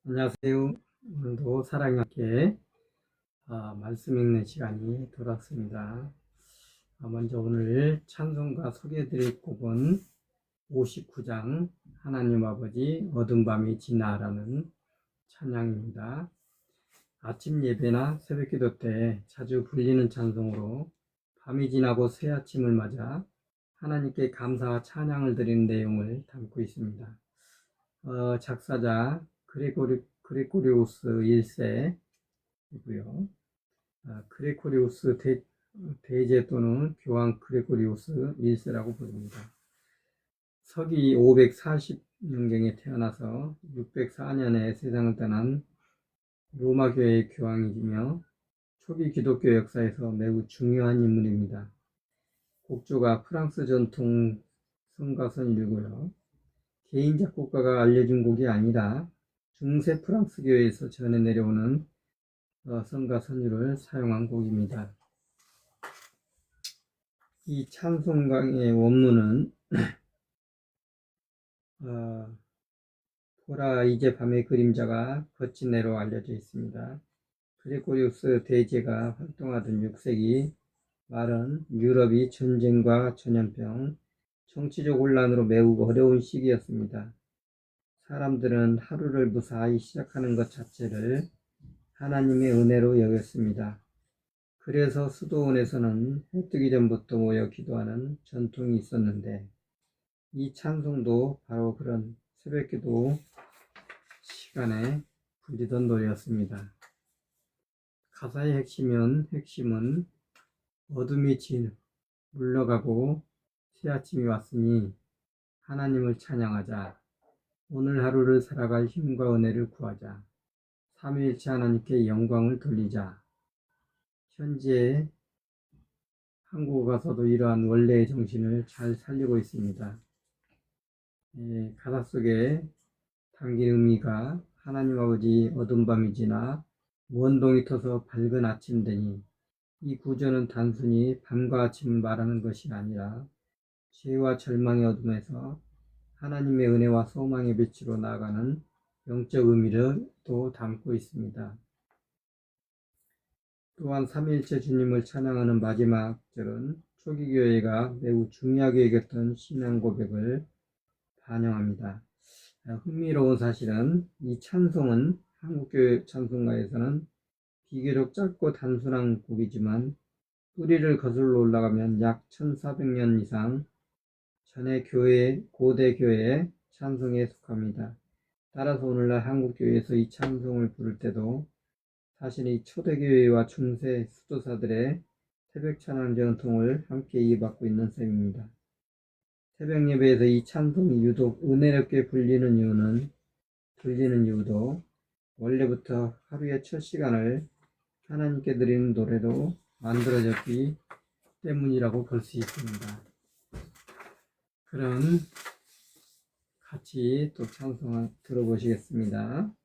안녕하세요. 오늘도 사랑과 함께 말씀 읽는 시간이 돌아왔습니다. 먼저 오늘 찬송가 소개해드릴 곡은 59장 하나님 아버지 어두운 밤이 지나라는 찬양입니다. 아침 예배나 새벽기도 때 자주 불리는 찬송으로 밤이 지나고 새 아침을 맞아 하나님께 감사와 찬양을 드리는 내용을 담고 있습니다. 작사자 그레고리우스 1세이고요. 그레고리우스 대제 또는 교황 그레고리우스 1세라고 부릅니다. 서기 540년경에 태어나서 604년에 세상을 떠난 로마교회의 교황이며 초기 기독교 역사에서 매우 중요한 인물입니다. 곡조가 프랑스 전통 성가선이고요. 개인 작곡가가 알려준 곡이 아니라 중세 프랑스 교회에서 전해 내려오는 성가 선율을 사용한 곡입니다. 이 찬송가의 원문은 보라 이제 밤의 그림자가 거친 내로 알려져 있습니다. 그레고리우스 대제가 활동하던 6세기 말은 유럽이 전쟁과 전염병, 정치적 혼란으로 매우 어려운 시기였습니다. 사람들은 하루를 무사히 시작하는 것 자체를 하나님의 은혜로 여겼습니다. 그래서 수도원에서는 해 뜨기 전부터 모여 기도하는 전통이 있었는데 이 찬송도 바로 그런 새벽기도 시간에 불리던 노래였습니다. 가사의 핵심은 어둠이 물러가고 새 아침이 왔으니 하나님을 찬양하자. 오늘 하루를 살아갈 힘과 은혜를 구하자. 삼위일체 하나님께 영광을 돌리자. 현재 한국어 가서도 이러한 원래의 정신을 잘 살리고 있습니다. 가사 속에 담긴 의미가 하나님 아버지 어두운 밤이 지나 먼 동이 터서 밝은 아침 되니 이 구절은 단순히 밤과 아침을 말하는 것이 아니라 죄와 절망의 어둠에서 하나님의 은혜와 소망의 빛으로 나아가는 영적 의미를 또 담고 있습니다. 또한 삼위일체 주님을 찬양하는 마지막 절은 초기 교회가 매우 중요하게 여겼던 신앙 고백을 반영합니다. 흥미로운 사실은 이 찬송은 한국교회 찬송가에서는 비교적 짧고 단순한 곡이지만 뿌리를 거슬러 올라가면 약 1400년 이상 전의 고대 교회의 찬송에 속합니다. 따라서 오늘날 한국교회에서 이 찬송을 부를 때도 자신이 초대교회와 중세 수도사들의 새벽 찬양 전통을 함께 이어받고 있는 셈입니다. 새벽 예배에서 이 찬송이 유독 은혜롭게 들리는 이유도 원래부터 하루의 첫 시간을 하나님께 드리는 노래로 만들어졌기 때문이라고 볼 수 있습니다. 그럼 같이 또 찬송을 들어보시겠습니다.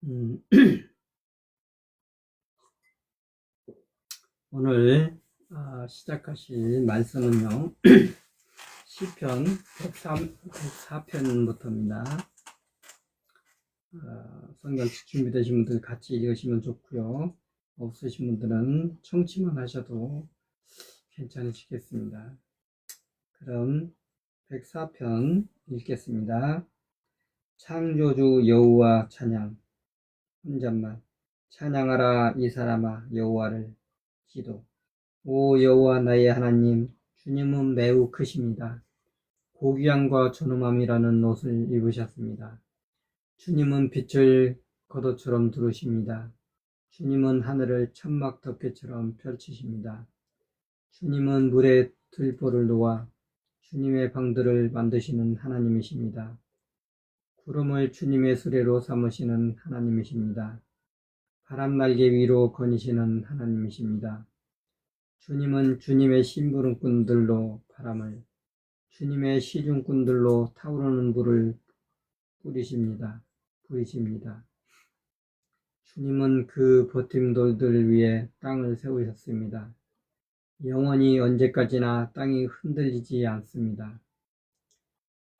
음, 오늘 시작하실 말씀은요. 시편 104편부터입니다. 성경 준비되신 분들 같이 읽으시면 좋고요. 없으신 분들은 청취만 하셔도 괜찮으시겠습니다. 그럼 104편 읽겠습니다. 창조주 여호와 찬양. 혼잣말. 찬양하라 이 사람아 여호와를. 기도. 오 여호와 나의 하나님, 주님은 매우 크십니다. 고귀함과 존엄함이라는 옷을 입으셨습니다. 주님은 빛을 겉옷처럼 두르십니다. 주님은 하늘을 천막 덮개처럼 펼치십니다. 주님은 물에 들보를 놓아 주님의 방들을 만드시는 하나님이십니다. 구름을 주님의 수레로 삼으시는 하나님이십니다. 바람 날개 위로 거니시는 하나님이십니다. 주님은 주님의 심부름꾼들로 바람을, 주님의 시중꾼들로 타오르는 물을 부리십니다. 주님은 그 버팀돌들 위에 땅을 세우셨습니다. 영원히 언제까지나 땅이 흔들리지 않습니다.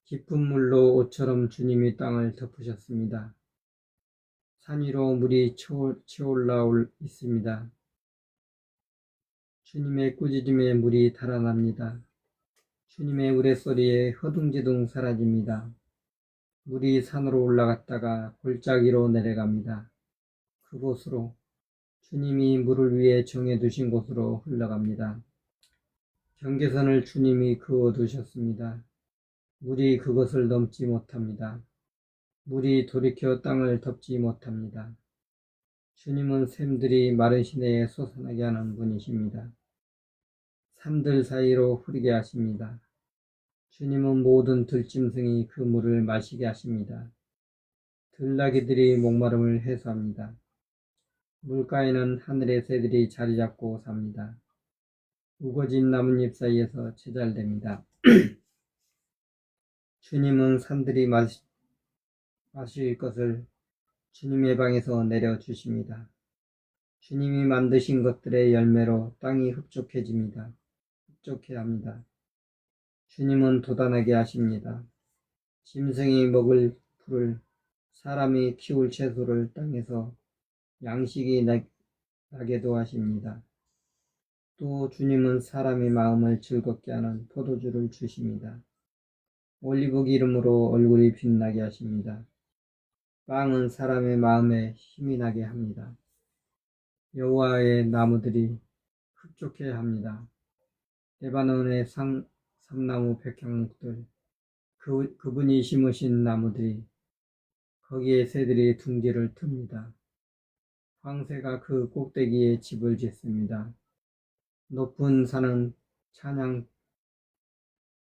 깊은 물로 옷처럼 주님이 땅을 덮으셨습니다. 산 위로 물이 치올라 있습니다. 주님의 꾸짖음에 물이 달아납니다. 주님의 우레소리에 허둥지둥 사라집니다. 물이 산으로 올라갔다가 골짜기로 내려갑니다. 그곳으로, 주님이 물을 위해 정해두신 곳으로 흘러갑니다. 경계선을 주님이 그어두셨습니다. 물이 그것을 넘지 못합니다. 물이 돌이켜 땅을 덮지 못합니다. 주님은 샘들이 마른 시내에 솟아나게 하는 분이십니다. 산들 사이로 흐르게 하십니다. 주님은 모든 들짐승이 그 물을 마시게 하십니다. 들나귀들이 목마름을 해소합니다. 물가에는 하늘의 새들이 자리 잡고 삽니다. 우거진 나뭇잎 사이에서 제잘됩니다. 주님은 산들이 마실 것을 주님의 방에서 내려주십니다. 주님이 만드신 것들의 열매로 땅이 흡족해합니다. 주님은 도단하게 하십니다. 짐승이 먹을 풀을, 사람이 키울 채소를 땅에서 양식이 나게도 하십니다. 또 주님은 사람의 마음을 즐겁게 하는 포도주를 주십니다. 올리브 기름으로 얼굴이 빛나게 하십니다. 빵은 사람의 마음에 힘이 나게 합니다. 여호와의 나무들이 흡족해합니다. 레바논의 삼나무 백향목들, 그분이 심으신 나무들이, 거기에 새들이 둥지를 틉니다. 황새가 그 꼭대기에 집을 짓습니다. 높은 산은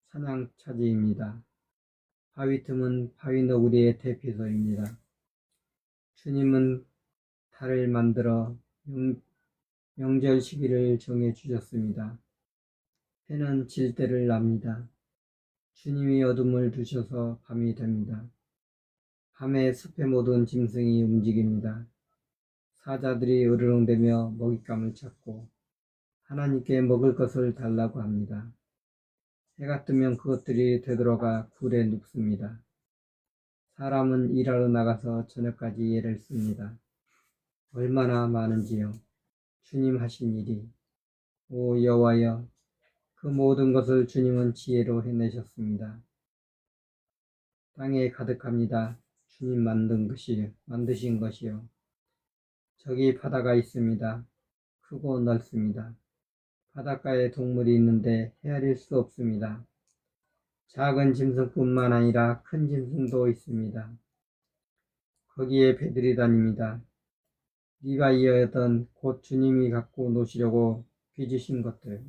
사냥차지입니다. 바위 틈은 바위 너구리의 대피소입니다. 주님은 달을 만들어 명절 시기를 정해 주셨습니다. 해는 질 때를 납니다. 주님이 어둠을 두셔서 밤이 됩니다. 밤에 숲의 모든 짐승이 움직입니다. 사자들이 으르렁대며 먹잇감을 찾고 하나님께 먹을 것을 달라고 합니다. 해가 뜨면 그것들이 되돌아가 굴에 눕습니다. 사람은 일하러 나가서 저녁까지 애를 씁니다. 얼마나 많은지요. 주님 하신 일이. 오 여호와여, 그 모든 것을 주님은 지혜로 해내셨습니다. 땅에 가득합니다. 주님 만드신 것이요. 저기 바다가 있습니다. 크고 넓습니다. 바닷가에 동물이 있는데 헤아릴 수 없습니다. 작은 짐승뿐만 아니라 큰 짐승도 있습니다. 거기에 배들이 다닙니다. 리바이어던 곧 주님이 갖고 노시려고 빚으신 것들.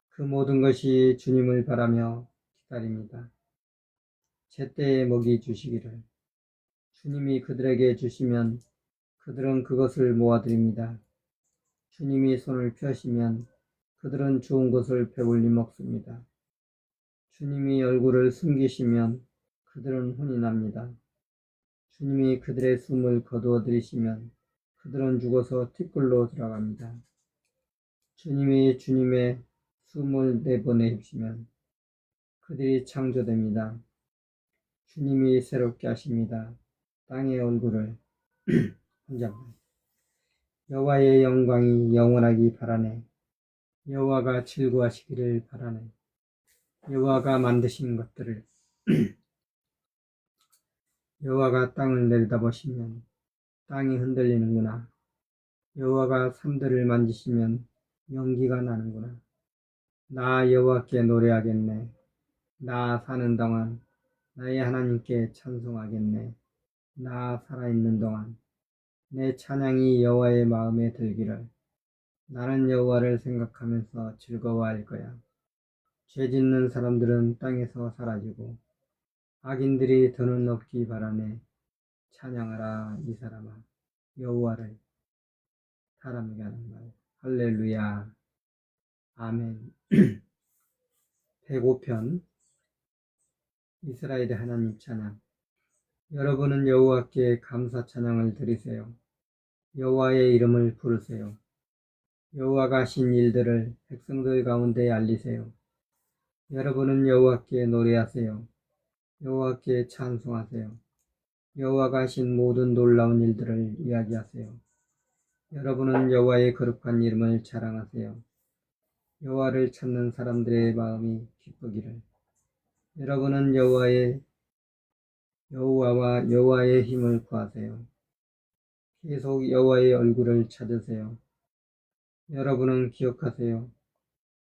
그 모든 것이 주님을 바라며 기다립니다. 제때에 먹이 주시기를. 주님이 그들에게 주시면 그들은 그것을 모아드립니다. 주님이 손을 펴시면 그들은 좋은 것을 배불리 먹습니다. 주님이 얼굴을 숨기시면 그들은 혼이 납니다. 주님이 그들의 숨을 거두어 들이시면 그들은 죽어서 티끌로 들어갑니다. 주님이 주님의 숨을 내보내시면 그들이 창조됩니다. 주님이 새롭게 하십니다. 땅의 얼굴을 혼자만. 여호와의 영광이 영원하기 바라네. 여호와가 즐거워하시기를 바라네. 여호와가 만드신 것들을 여호와가 땅을 내려다보시면 땅이 흔들리는구나. 여호와가 산들을 만지시면 연기가 나는구나. 나 여호와께 노래하겠네. 나 사는 동안 나의 하나님께 찬송하겠네. 나 살아있는 동안 내 찬양이 여호와의 마음에 들기를. 나는 여호와를 생각하면서 즐거워할 거야. 죄 짓는 사람들은 땅에서 사라지고 악인들이 더는 없기 바라네. 찬양하라 이 사람아 여호와를. 사람에게 하는 말. 할렐루야. 아멘. 105편 이스라엘의 하나님 찬양. 여러분은 여호와께 감사 찬양을 드리세요. 여호와의 이름을 부르세요. 여호와가 하신 일들을 백성들 가운데 알리세요. 여러분은 여호와께 노래하세요. 여호와께 찬송하세요. 여호와가 하신 모든 놀라운 일들을 이야기하세요. 여러분은 여호와의 거룩한 이름을 자랑하세요. 여호와를 찾는 사람들의 마음이 기쁘기를. 여러분은 여호와와 여호와의 힘을 구하세요. 계속 여호와의 얼굴을 찾으세요. 여러분은 기억하세요.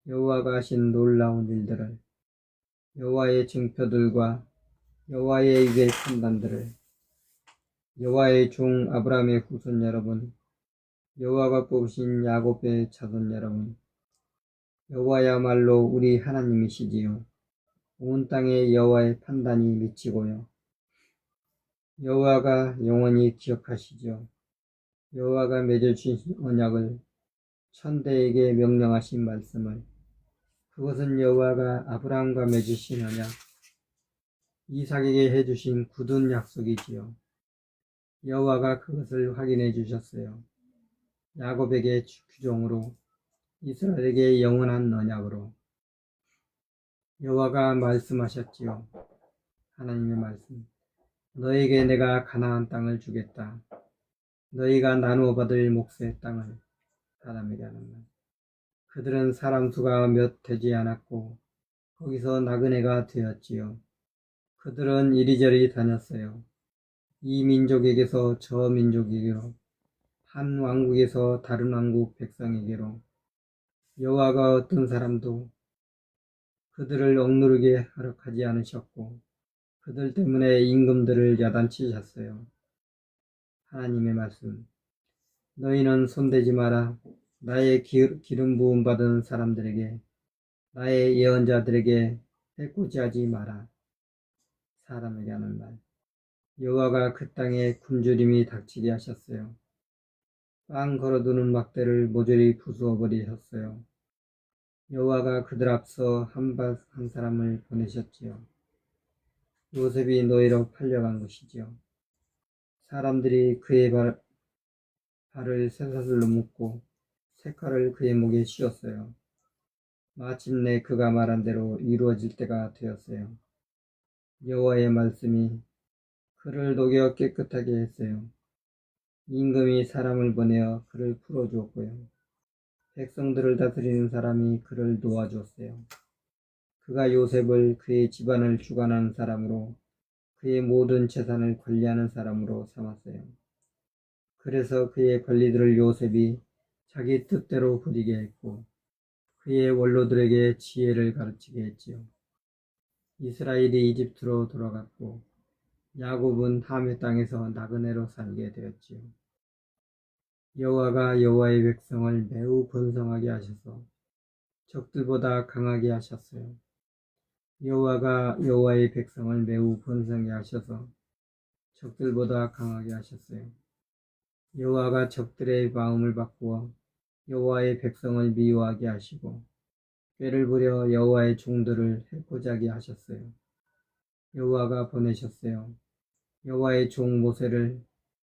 여호와가 하신 놀라운 일들을, 여호와의 증표들과 여호와의 입의 판단들을. 여호와의 종 아브라함의 후손 여러분, 여호와가 뽑으신 야곱의 자손 여러분, 여호와야말로 우리 하나님이시지요. 온 땅에 여호와의 판단이 미치고요. 여호와가 영원히 기억하시죠. 여호와가 맺어주신 언약을, 천대에게 명령하신 말씀을, 그것은 여호와가 아브라함과 맺으신 언약, 이삭에게 해주신 굳은 약속이지요. 여호와가 그것을 확인해 주셨어요. 야곱에게 규정으로, 이스라엘에게 영원한 언약으로. 여호와가 말씀하셨지요. 하나님의 말씀. 너에게 내가 가나안 땅을 주겠다. 너희가 나누어 받을 몫의 땅을. 사람에게 하는 말. 그들은 사람 수가 몇 되지 않았고 거기서 나그네가 되었지요. 그들은 이리저리 다녔어요. 이 민족에게서 저 민족에게로, 한 왕국에서 다른 왕국 백성에게로. 여호와가 어떤 사람도 그들을 억누르게 허락하지 않으셨고 그들 때문에 임금들을 야단치셨어요. 하나님의 말씀. 너희는 손대지 마라. 나의 기름 부음 받은 사람들에게, 나의 예언자들에게 해코지하지 마라. 사람에게 하는 말. 여호와가 그 땅에 굶주림이 닥치게 하셨어요. 빵 걸어두는 막대를 모조리 부수어 버리셨어요. 여호와가 그들 앞서 한 사람을 보내셨지요. 요셉이 노예로 팔려간 것이지요. 사람들이 그의 발을 쇠사슬로 묶고 색칼을 그의 목에 씌웠어요. 마침내 그가 말한 대로 이루어질 때가 되었어요. 여호와의 말씀이 그를 녹여 깨끗하게 했어요. 임금이 사람을 보내어 그를 풀어주었고요. 백성들을 다스리는 사람이 그를 도와주었어요. 그가 요셉을 그의 집안을 주관하는 사람으로, 그의 모든 재산을 관리하는 사람으로 삼았어요. 그래서 그의 관리들을 요셉이 자기 뜻대로 부리게 했고 그의 원로들에게 지혜를 가르치게 했지요. 이스라엘이 이집트로 돌아갔고 야곱은 함의 땅에서 나그네로 살게 되었지요. 여호와가 여호와의 백성을 매우 번성하게 하셔서 적들보다 강하게 하셨어요. 여호와가 여호와의 백성을 매우 번성하게 하셔서 적들보다 강하게 하셨어요. 여호와가 적들의 마음을 바꾸어 여호와의 백성을 미워하게 하시고 꾀를 부려 여호와의 종들을 해코지하게 하셨어요. 여호와가 보내셨어요. 여호와의 종 모세를,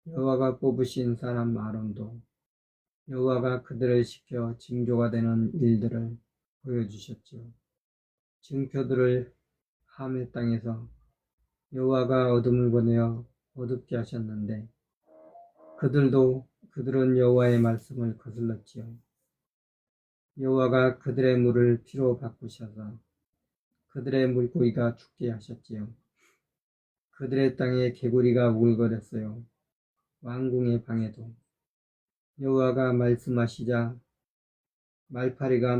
여호와가 뽑으신 사람 아론도, 여호와가 그들을 시켜 징조가 되는 일들을 보여주셨지요. 증표들을 함의 땅에서 여호와가 어둠을 보내어 어둡게 하셨는데 그들은 여호와의 말씀을 거슬렀지요. 여호와가 그들의 물을 피로 바꾸셔서 그들의 물고기가 죽게 하셨지요. 그들의 땅에 개구리가 우글거렸어요. 왕궁의 방에도 여호와가 말씀하시자 말파리가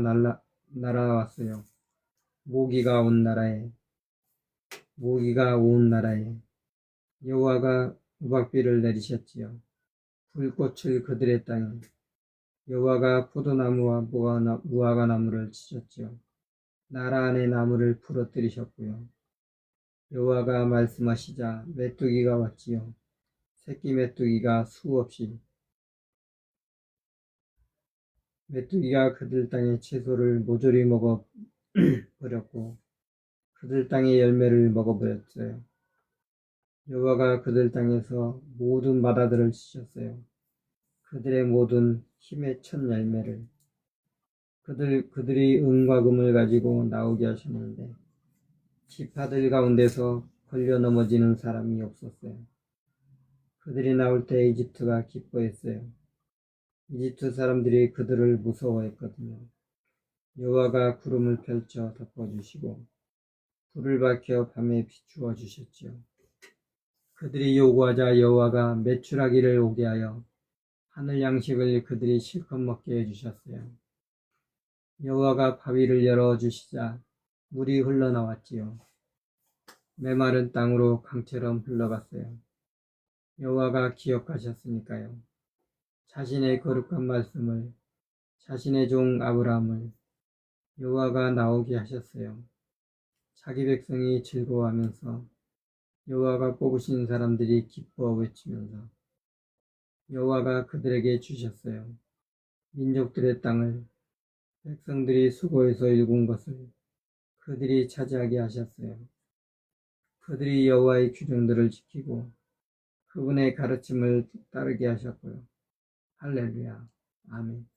날아왔어요. 모기가 온 나라에 여호와가 우박비를 내리셨지요. 불꽃을 그들의 땅에 여호와가 포도나무와 무화과 나무를 치셨지요. 나라 안의 나무를 부러뜨리셨고요. 여호와가 말씀하시자 메뚜기가 왔지요. 새끼 메뚜기가 수없이 메뚜기가 그들 땅의 채소를 모조리 먹어 버렸고 그들 땅의 열매를 먹어버렸어요. 여호와가 그들 땅에서 모든 마다들을 치셨어요. 그들의 모든 힘의 첫 열매를 그들이 은과 금을 가지고 나오게 하셨는데 지파들 가운데서 걸려 넘어지는 사람이 없었어요. 그들이 나올 때 이집트가 기뻐했어요. 이집트 사람들이 그들을 무서워했거든요. 여호와가 구름을 펼쳐 덮어주시고 불을 밝혀 밤에 비추어 주셨지요. 그들이 요구하자 여호와가 메추라기를 오게 하여 하늘 양식을 그들이 실컷 먹게 해주셨어요. 여호와가 바위를 열어주시자 물이 흘러나왔지요. 메마른 땅으로 강처럼 흘러갔어요. 여호와가 기억하셨으니까요. 자신의 거룩한 말씀을 자신의 종 아브라함을 여호와가 나오게 하셨어요. 자기 백성이 즐거워하면서 여호와가 뽑으신 사람들이 기뻐 외치면서 여호와가 그들에게 주셨어요. 민족들의 땅을 백성들이 수고해서 일군 것을 그들이 차지하게 하셨어요. 그들이 여호와의 규정들을 지키고 그분의 가르침을 따르게 하셨고요. 할렐루야. 아멘.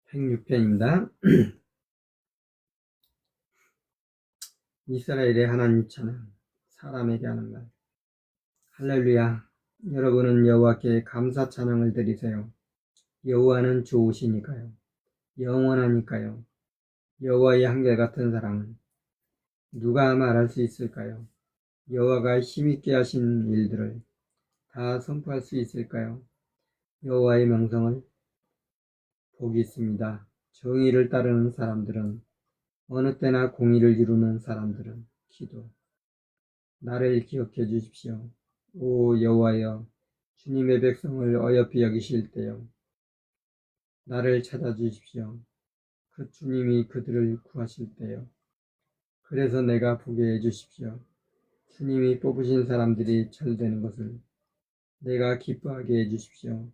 106편입니다. 이스라엘의 하나님 찬양, 사람에게 하는 말. 할렐루야. 여러분은 여호와께 감사 찬양을 드리세요. 여호와는 좋으시니까요. 영원하니까요. 여호와의 한결같은 사랑은 누가 말할 수 있을까요? 여호와가 힘있게 하신 일들을 다 선포할 수 있을까요? 여호와의 명성을 복이 있습니다. 정의를 따르는 사람들은 어느 때나 공의를 이루는 사람들은 기도. 나를 기억해 주십시오. 오 여호와여, 주님의 백성을 어여삐 여기실 때요. 나를 찾아주십시오. 그 주님이 그들을 구하실 때요. 그래서 내가 보게 해주십시오. 주님이 뽑으신 사람들이 잘되는 것을 내가 기뻐하게 해주십시오.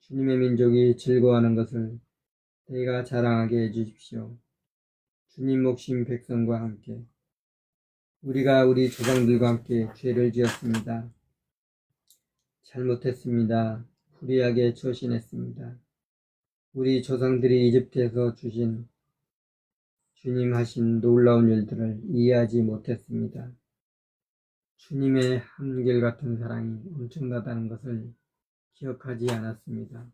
주님의 민족이 즐거워하는 것을 내가 자랑하게 해주십시오. 주님 목심 백성과 함께 우리가 우리 조상들과 함께 죄를 지었습니다. 잘못했습니다. 불의하게 처신했습니다. 우리 조상들이 이집트에서 주신 주님 하신 놀라운 일들을 이해하지 못했습니다. 주님의 한결같은 사랑이 엄청나다는 것을 기억하지 않았습니다.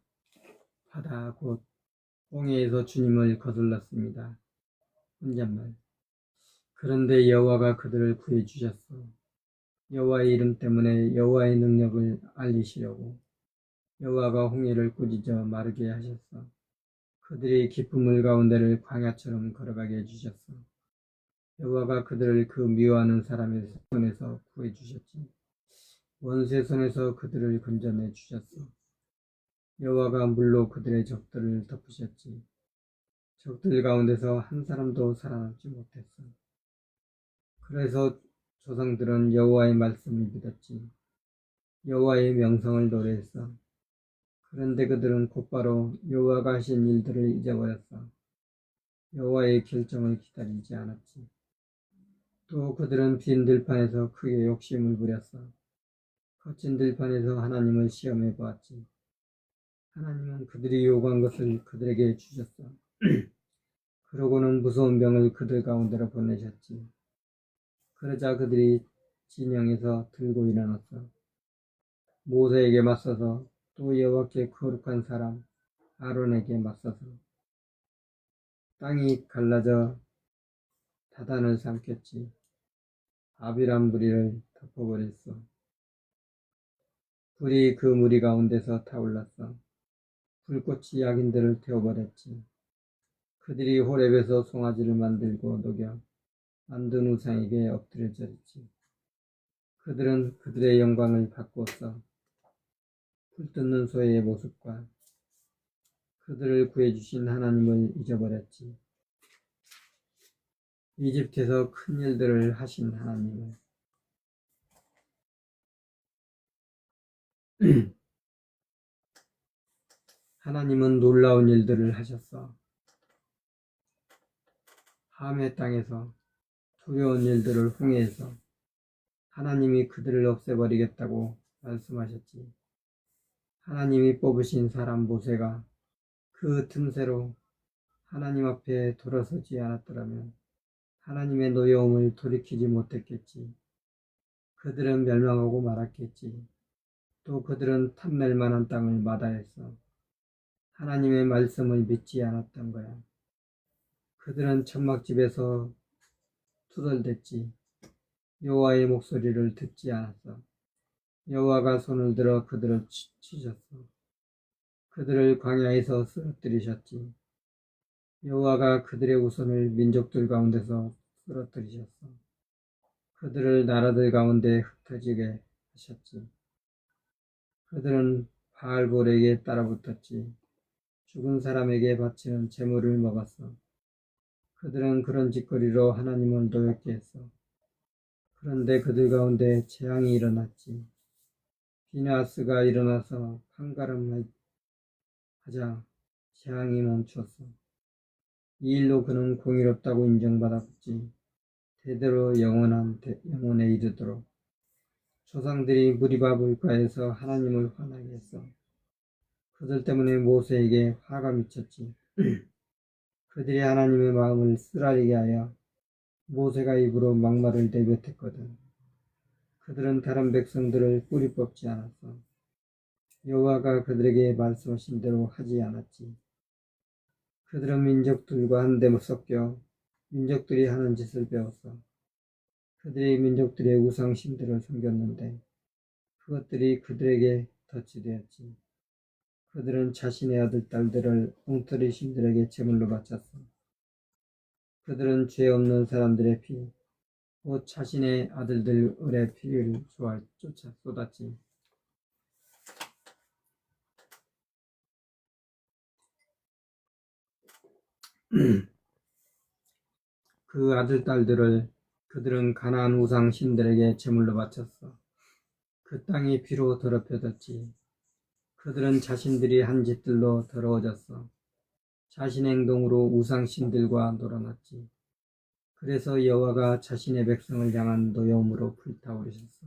바다 곧 홍해에서 주님을 거슬렀습니다. 혼잣말. 그런데 여호와가 그들을 구해주셨어. 여호와의 이름 때문에 여호와의 능력을 알리시려고 여호와가 홍해를 꾸짖어 마르게 하셨어. 그들이 깊은 물 가운데를 광야처럼 걸어가게 해주셨어. 여호와가 그들을 그 미워하는 사람의 손에서 구해주셨지. 원수의 손에서 그들을 건져내 주셨어. 여호와가 물로 그들의 적들을 덮으셨지. 적들 가운데서 한 사람도 살아남지 못했어. 그래서 조상들은 여호와의 말씀을 믿었지. 여호와의 명성을 노래했어. 그런데 그들은 곧바로 여호와가 하신 일들을 잊어버렸어. 여호와의 결정을 기다리지 않았지. 또 그들은 빈 들판에서 크게 욕심을 부렸어. 거친 들판에서 하나님을 시험해 보았지. 하나님은 그들이 요구한 것을 그들에게 주셨어. 그러고는 무서운 병을 그들 가운데로 보내셨지. 그러자 그들이 진영에서 들고 일어났어. 모세에게 맞서서 또 여호와께 거룩한 사람 아론에게 맞서서 땅이 갈라져 다단을 삼켰지. 아비람 무리를 덮어버렸어. 불이 그 무리 가운데서 타올랐어. 불꽃이 악인들을 태워버렸지. 그들이 호렙에서 송아지를 만들고 녹여 만든 우상에게 엎드려졌지. 그들은 그들의 영광을 바꾸었어. 불 뜯는 소의 모습과 그들을 구해주신 하나님을 잊어버렸지. 이집트에서 큰 일들을 하신 하나님을 하나님은 놀라운 일들을 하셨어. 함의 땅에서 두려운 일들을 홍해에서 하나님이 그들을 없애버리겠다고 말씀하셨지. 하나님이 뽑으신 사람 모세가 그 틈새로 하나님 앞에 돌아서지 않았더라면 하나님의 노여움을 돌이키지 못했겠지. 그들은 멸망하고 말았겠지. 또 그들은 탐낼 만한 땅을 마다했어. 하나님의 말씀을 믿지 않았던 거야. 그들은 천막집에서 투덜댔지. 여호와의 목소리를 듣지 않았어. 여호와가 손을 들어 그들을 치셨어. 그들을 광야에서 쓰러뜨리셨지. 여호와가 그들의 우선을 민족들 가운데서 쓰러뜨리셨어. 그들을 나라들 가운데 흩어지게 하셨지. 그들은 바알볼에게 따라붙었지. 죽은 사람에게 바치는 제물을 먹었어. 그들은 그런 짓거리로 하나님을 노엽게 했어. 그런데 그들 가운데 재앙이 일어났지. 비나스가 일어나서 판가름하자 재앙이 멈추었어. 이 일로 그는 공의롭다고 인정받았지. 대대로 영원에 이르도록. 조상들이 무리바 물가에서 하나님을 화나게 했어. 그들 때문에 모세에게 화가 미쳤지. 그들이 하나님의 마음을 쓰라리게 하여 모세가 입으로 막말을 내뱉었거든. 그들은 다른 백성들을 뿌리 뽑지 않았어. 여호와가 그들에게 말씀하신 대로 하지 않았지. 그들은 민족들과 한데 섞여 민족들이 하는 짓을 배웠어. 그들이 민족들의 우상신들을 섬겼는데 그것들이 그들에게 덫이 되었지. 그들은 자신의 아들, 딸들을 엉터리 신들에게 제물로 바쳤어. 그들은 죄 없는 사람들의 피, 곧 자신의 아들들의 피를 쫓아 쏟았지. 그 아들, 딸들을 그들은 가나안 우상 신들에게 제물로 바쳤어. 그 땅이 피로 더럽혀졌지. 그들은 자신들이 한 짓들로 더러워졌어. 자신의 행동으로 우상 신들과 놀아났지. 그래서 여호와가 자신의 백성을 향한 노여움으로 불타오르셨어.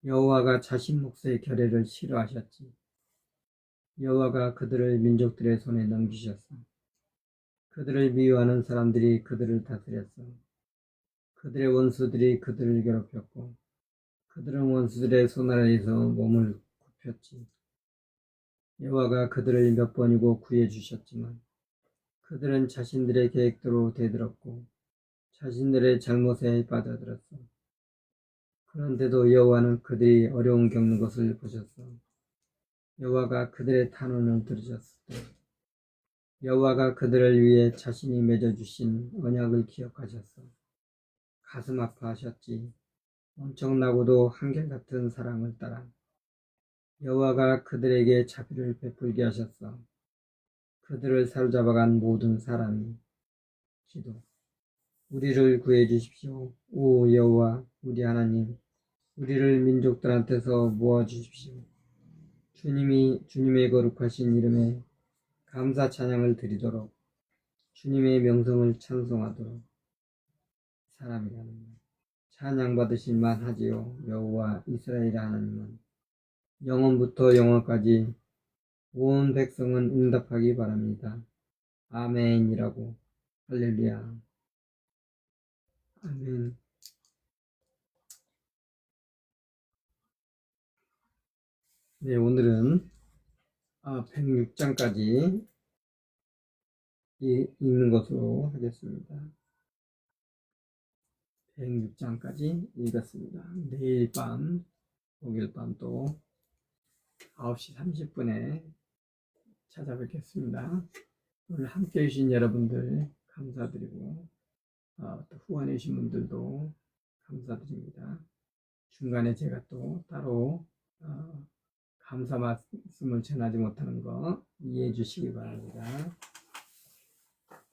여호와가 자신 몫의 결례를 싫어하셨지. 여호와가 그들을 민족들의 손에 넘기셨어. 그들을 미워하는 사람들이 그들을 다스렸어. 그들의 원수들이 그들을 괴롭혔고 그들은 원수들의 손 아래에서 몸을 굽혔지. 여호와가 그들을 몇 번이고 구해주셨지만 그들은 자신들의 계획대로 대들었고 자신들의 잘못에 빠져들었어. 그런데도 여호와는 그들이 어려움 겪는 것을 보셨어. 여호와가 그들의 탄원을 들으셨을 때 여호와가 그들을 위해 자신이 맺어주신 언약을 기억하셨어. 가슴 아파하셨지. 엄청나고도 한결같은 사랑을 따라 여호와가 그들에게 자비를 베풀게 하셨어. 그들을 사로잡아간 모든 사람이 기도 우리를 구해 주십시오. 오 여호와 우리 하나님, 우리를 민족들한테서 모아 주십시오. 주님의 거룩하신 이름에 감사 찬양을 드리도록, 주님의 명성을 찬송하도록 사람이라는 말. 찬양 받으실 만하지요. 여호와 이스라엘 하나님은 영원부터 영원까지 온 백성은 응답하기 바랍니다. 아멘이라고. 할렐루야. 아멘. 네, 오늘은 106장까지 읽는 것으로 하겠습니다. 106장까지 읽었습니다. 내일 밤, 목요일 밤 또 9시 30분에 찾아뵙겠습니다. 오늘 함께 해주신 여러분들 감사드리고, 또 후원해 주신 분들도 감사드립니다. 중간에 제가 또 따로 감사 말씀을 전하지 못하는 거 이해해 주시기 바랍니다.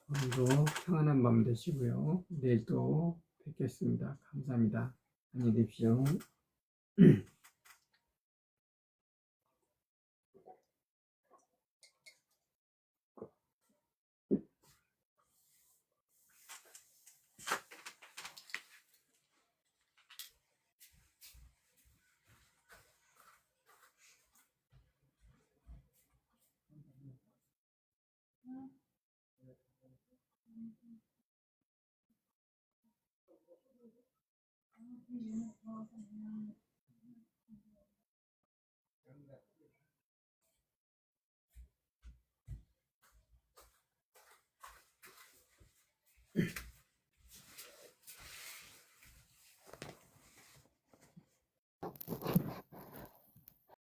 오늘도 평안한 밤 되시고요. 내일 또 뵙겠습니다. 감사합니다. 안녕히 계십시오.